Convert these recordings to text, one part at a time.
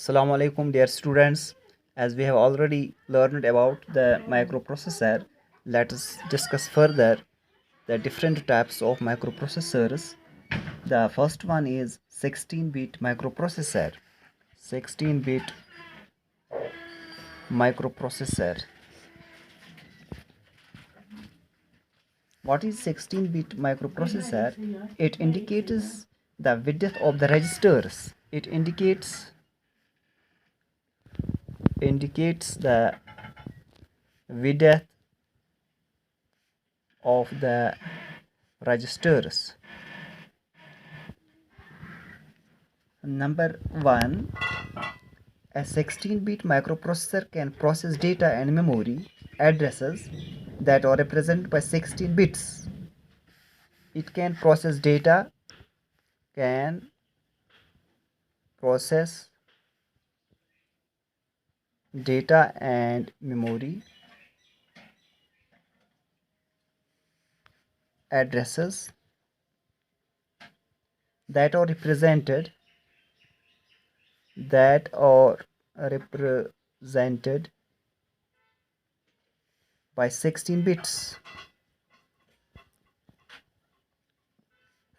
Assalamu alaikum dear students. As we have already learned about the microprocessor, let us discuss further the different types of microprocessors. The first one is 16-bit microprocessor. 16-bit microprocessor. What is 16-bit microprocessor? It indicates the width of the registers. It indicates the width of the registers. Number 1, a 16-bit microprocessor can process data and memory addresses that are represented by 16 bits. It can process can process data and memory addresses that are represented that are represented by 16 bits.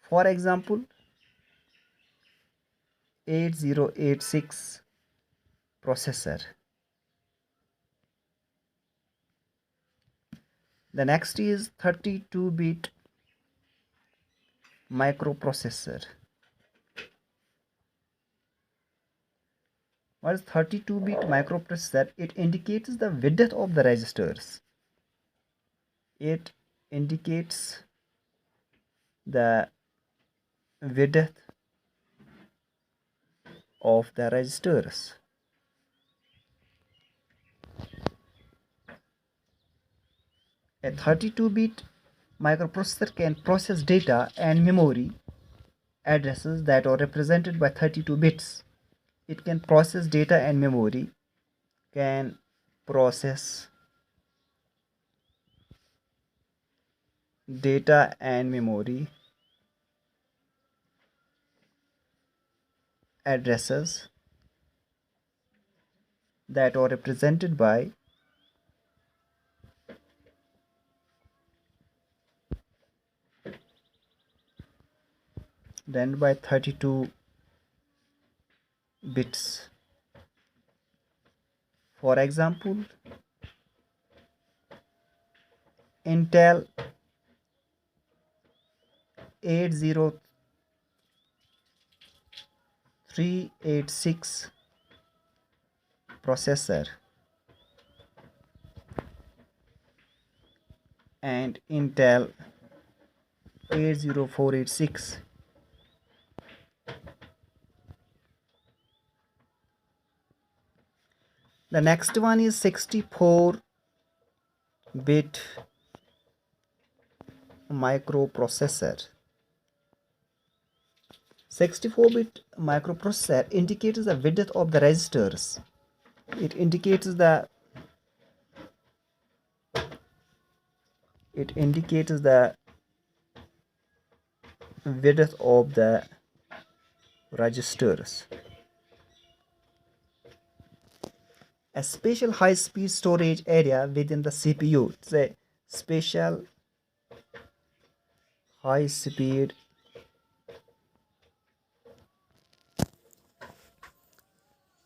For example, 8086 processor. The next is 32-bit microprocessor. What is 32-bit microprocessor? It indicates the width of the registers. It indicates the width of the registers. A 32-bit microprocessor can process data and memory addresses that are represented by 32 bits. It can process data and memory, can process data and memory addresses that are represented by then by 32 bits. For example, Intel 80386 processor and Intel 80486. The next one is 64-bit microprocessor. 64-bit microprocessor indicates the width of the registers. It indicates the width of the registers. A special high-speed storage area within the CPU. It's a special high-speed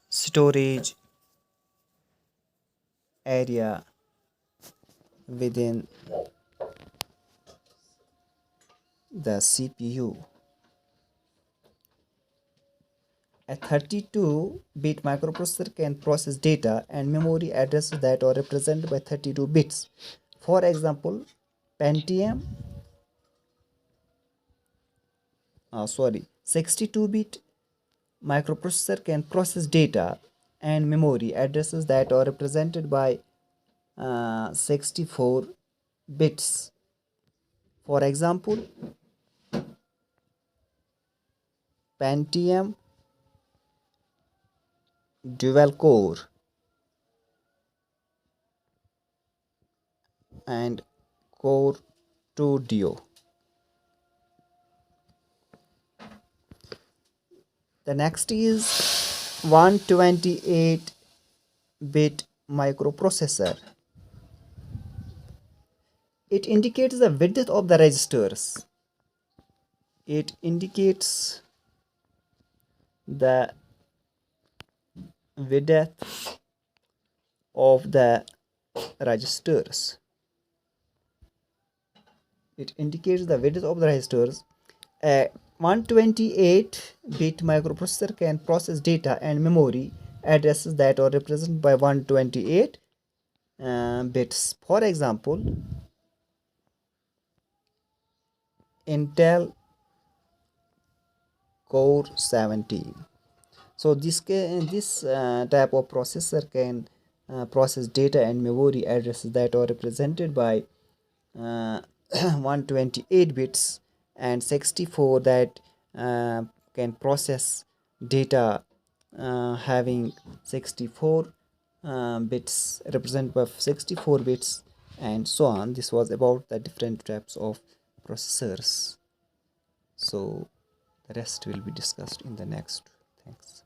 storage area within the CPU. A 32-bit microprocessor can process data and memory addresses that are represented by 32 bits. For example, Pentium 62-bit microprocessor can process data and memory addresses that are represented by 64 bits. For example, Pentium dual core and core 2 duo. The next is 128-bit microprocessor. It indicates the width of the registers. It indicates the width of the registers. It indicates the width of the registers. A 128-bit microprocessor can process data and memory addresses that are represented by 128 bits. For example, Intel Core 17. So this type of processor can process data and memory addresses that are represented by 128 bits and 64 that can process data having 64 bits represented by 64 bits and so on. This was about the different types of processors. So the rest will be discussed in the next. Thanks.